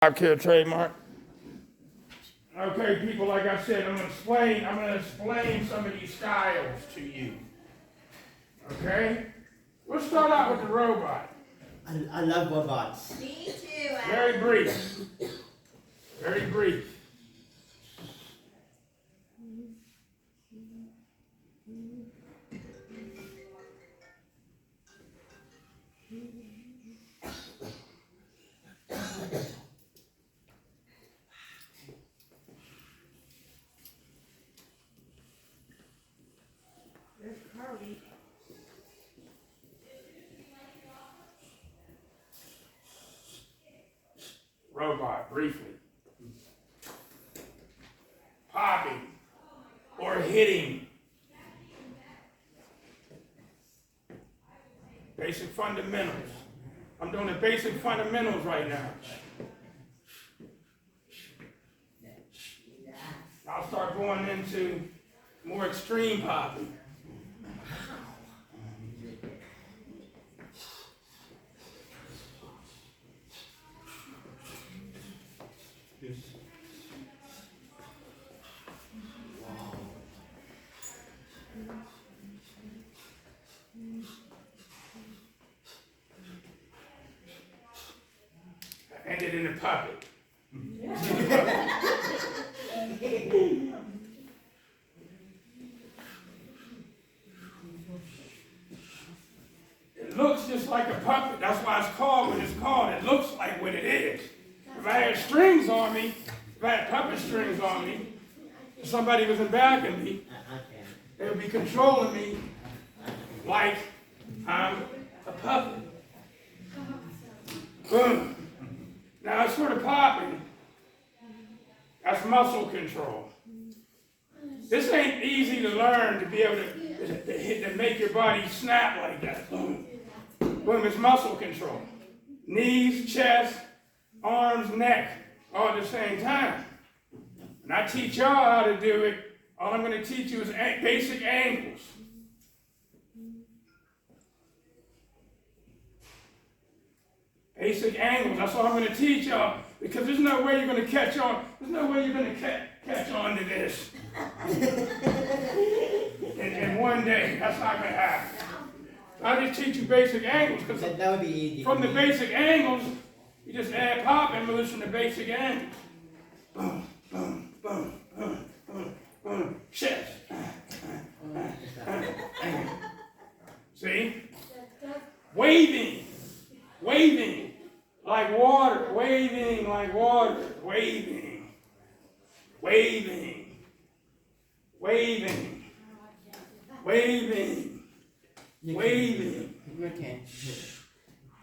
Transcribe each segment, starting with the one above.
Pop Kid trademark. Okay, people, like I said, I'm gonna explain some of these styles to you. Okay? We'll start out with the robot. I love robots. Me too, Al. Very brief. Very brief. Robot, briefly. Popping or hitting. Basic fundamentals. I'm doing the basic fundamentals right now. I'll start going into more extreme popping. Ended in a puppet. It looks just like a puppet. That's why it's called what it's called. It looks like what it is. If I had strings on me, if I had puppet strings on me, if somebody was in back of me, they would be controlling me like I'm a puppet. Boom. Now it's sort of popping. That's muscle control. This ain't easy to learn to be able to make your body snap like that. Boom. Boom, it's muscle control. Knees, chest, arms, neck, all at the same time. When I teach y'all how to do it, all I'm going to teach you is basic angles. Basic angles, that's all I'm going to teach y'all, because there's no way you're going to catch on. There's no way you're going to catch on to this in one day. That's not going to happen. I just teach you basic angles, because That would be easy. from the basic angles, you just add popping moves from the basic angles. Boom, boom, boom, boom, boom, boom, chest. See? Waving, waving like water, waving like water, waving, waving, waving, waving, waving. Okay. Wow.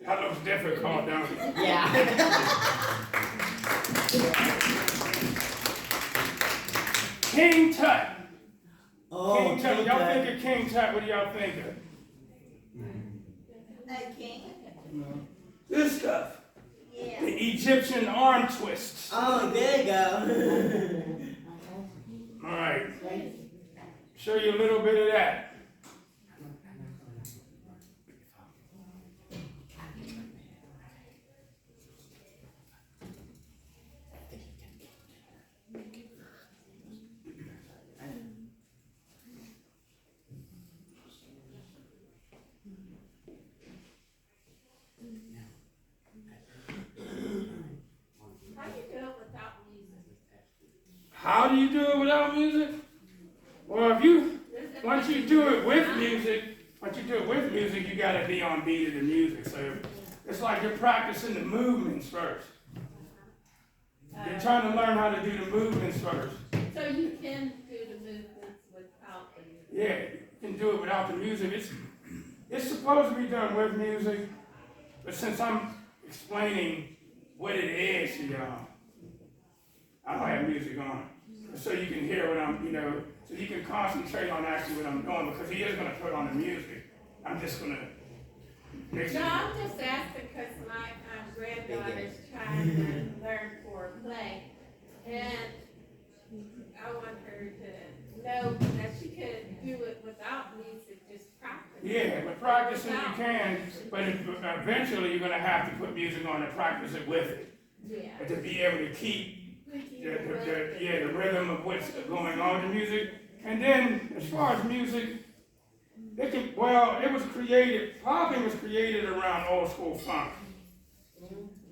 That looks difficult, don't it? Yeah. King Tut. Oh, King Tut. When y'all okay. think of King Tut, what do y'all think of? A king? This stuff. Yeah. The Egyptian arm twists. Oh, there you go. All right. Show you a little bit of that. How do you do it without music? Well, once you do it with music, you gotta be on beat of the music. So it's like you're practicing the movements first. You're trying to learn how to do the movements first. So you can do the movements without the music. Yeah, you can do it without the music. It's supposed to be done with music, but since I'm explaining what it is to y'all, I don't have music on. So you can hear what I'm, so you can concentrate on actually what I'm doing, because he is going to put on the music. I'm just going to mix it. No, I'm just asking because my granddaughter's trying to learn for a play, and I want her to know that she could do it without music, just practice. Yeah, but practicing you can, but eventually you're going to have to put music on and practice it with it. Yeah. But to be able to keep the rhythm of what's going on in music. And then, as far as music, it was created, popping was created around old school funk.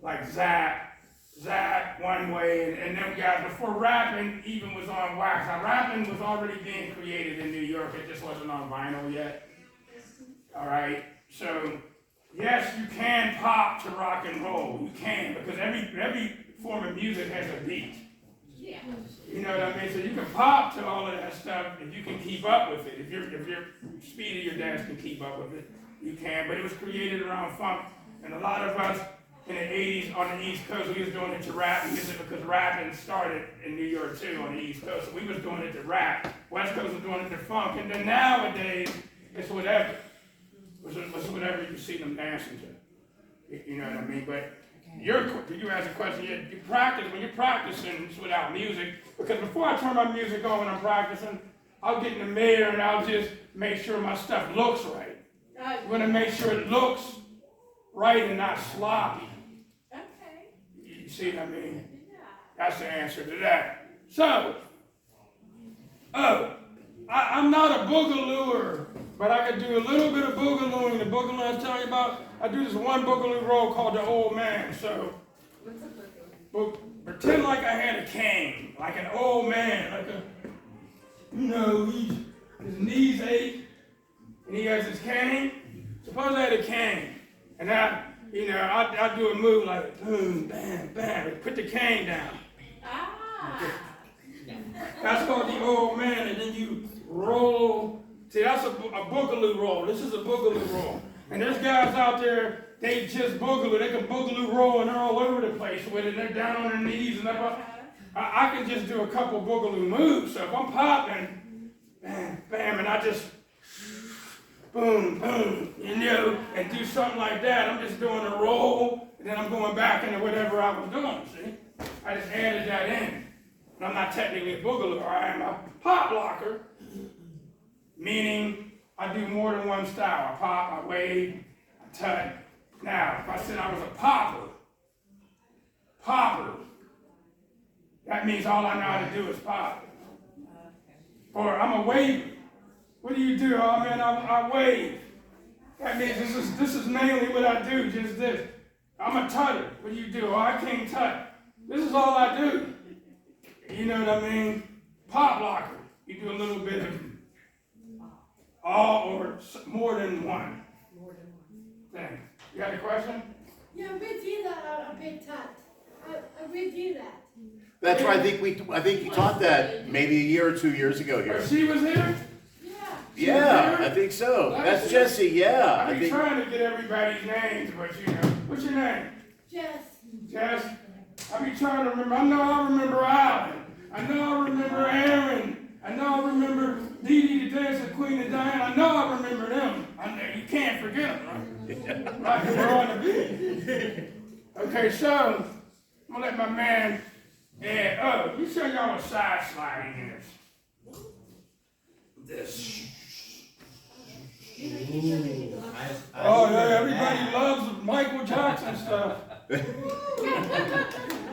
Like Zap, one way, and them guys, before rapping even was on wax. Now, rapping was already being created in New York, it just wasn't on vinyl yet. All right, so, yes, you can pop to rock and roll, you can, because every form of music has a beat. Yeah. You know what I mean? So you can pop to all of that stuff if you can keep up with it. If your speed of your dance can keep up with it, you can. But it was created around funk, and a lot of us in the 80s on the East Coast, we was doing it to rap music because rapping started in New York too on the East Coast. So we was doing it to rap. West Coast was doing it to funk, and then nowadays it's whatever. It's whatever you see them dancing to. You know what I mean? But you ask a question, you practice, when you're practicing, it's without music, because before I turn my music on when I'm practicing, I'll get in the mirror and I'll just make sure my stuff looks right. I'm going to make sure it looks right and not sloppy. Okay. You see what I mean? Yeah. That's the answer to that. So, I'm not a boogalooer, but I can do a little bit of boogalooing. The boogaloo I was telling you about, I do this one boogaloo roll called the old man. So, What's a boogaloo? pretend like I had a cane, like an old man, like his knees ache, and he has his cane. Suppose I had a cane, and I do a move like boom, bam, bam, and put the cane down. Ah. That's called the old man, and then you roll. See, that's a boogaloo roll. This is a boogaloo roll. And there's guys out there, they just boogaloo. They can boogaloo roll, and they're all over the place with it. They're down on their knees and up. I can just do a couple boogaloo moves. So if I'm popping, bam, bam, and I just boom, boom, and do something like that. I'm just doing a roll, and then I'm going back into whatever I was doing, see? I just added that in. And I'm not technically a boogaloo, I am a pop locker, meaning I do more than one style. I pop, I wave, I tut. Now, if I said I was a popper, that means all I know how to do is pop. Or I'm a waver. What do you do? Oh man, I wave. That means this is mainly what I do, just this. I'm a tutter. What do you do? Oh, I can't tut. This is all I do. You know what I mean? Pop locker. You do a little bit of all or more than one thing. You got a question? Yeah, we did that a bit we did that. That's right. I think you taught that maybe a year or 2 years ago Oh, here. she was here? Yeah. Yeah, I think so. That's Jesse. Yeah, I've I been think. trying to get everybody's names, but what's your name? Jess. Jess? I be trying to remember. I know I remember Alan. I know I remember Aaron. I know I remember Dee Dee the Dancer Queen and Diane. I know I remember them. You can't forget them, right? Right, they're on the beat. Okay, so I'm gonna let my man Ed. You show y'all a side sliding is. This. Oh yeah, everybody loves Michael Jackson stuff.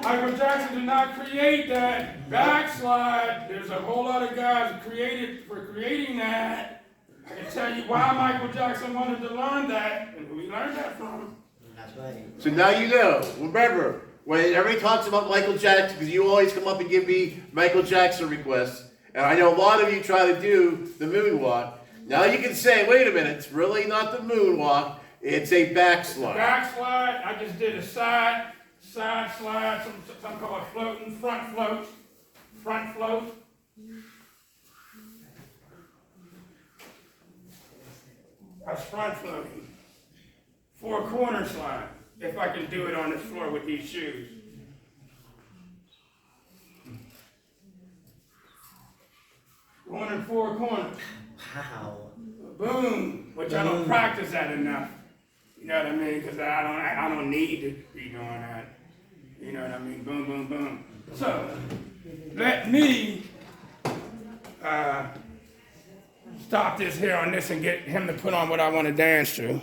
Michael Jackson did not create that backslide. There's a whole lot of guys creating that. I can tell you why Michael Jackson wanted to learn that, and who he learned that from. That's right. So now you know. Remember, when everybody talks about Michael Jackson, because you always come up and give me Michael Jackson requests, and I know a lot of you try to do the moonwalk. Now you can say, wait a minute, it's really not the moonwalk, it's a backslide. Backslide, I just did a side slide, some call it floating, front float. That's front floating. 4 corner slide, if I can do it on this floor with these shoes. Going in 4 corners. Wow. Boom, which I don't practice that enough. You know what I mean? Because I don't need to be doing that. You know what I mean? Boom, boom, boom. So, let me stop this here on this and get him to put on what I want to dance to.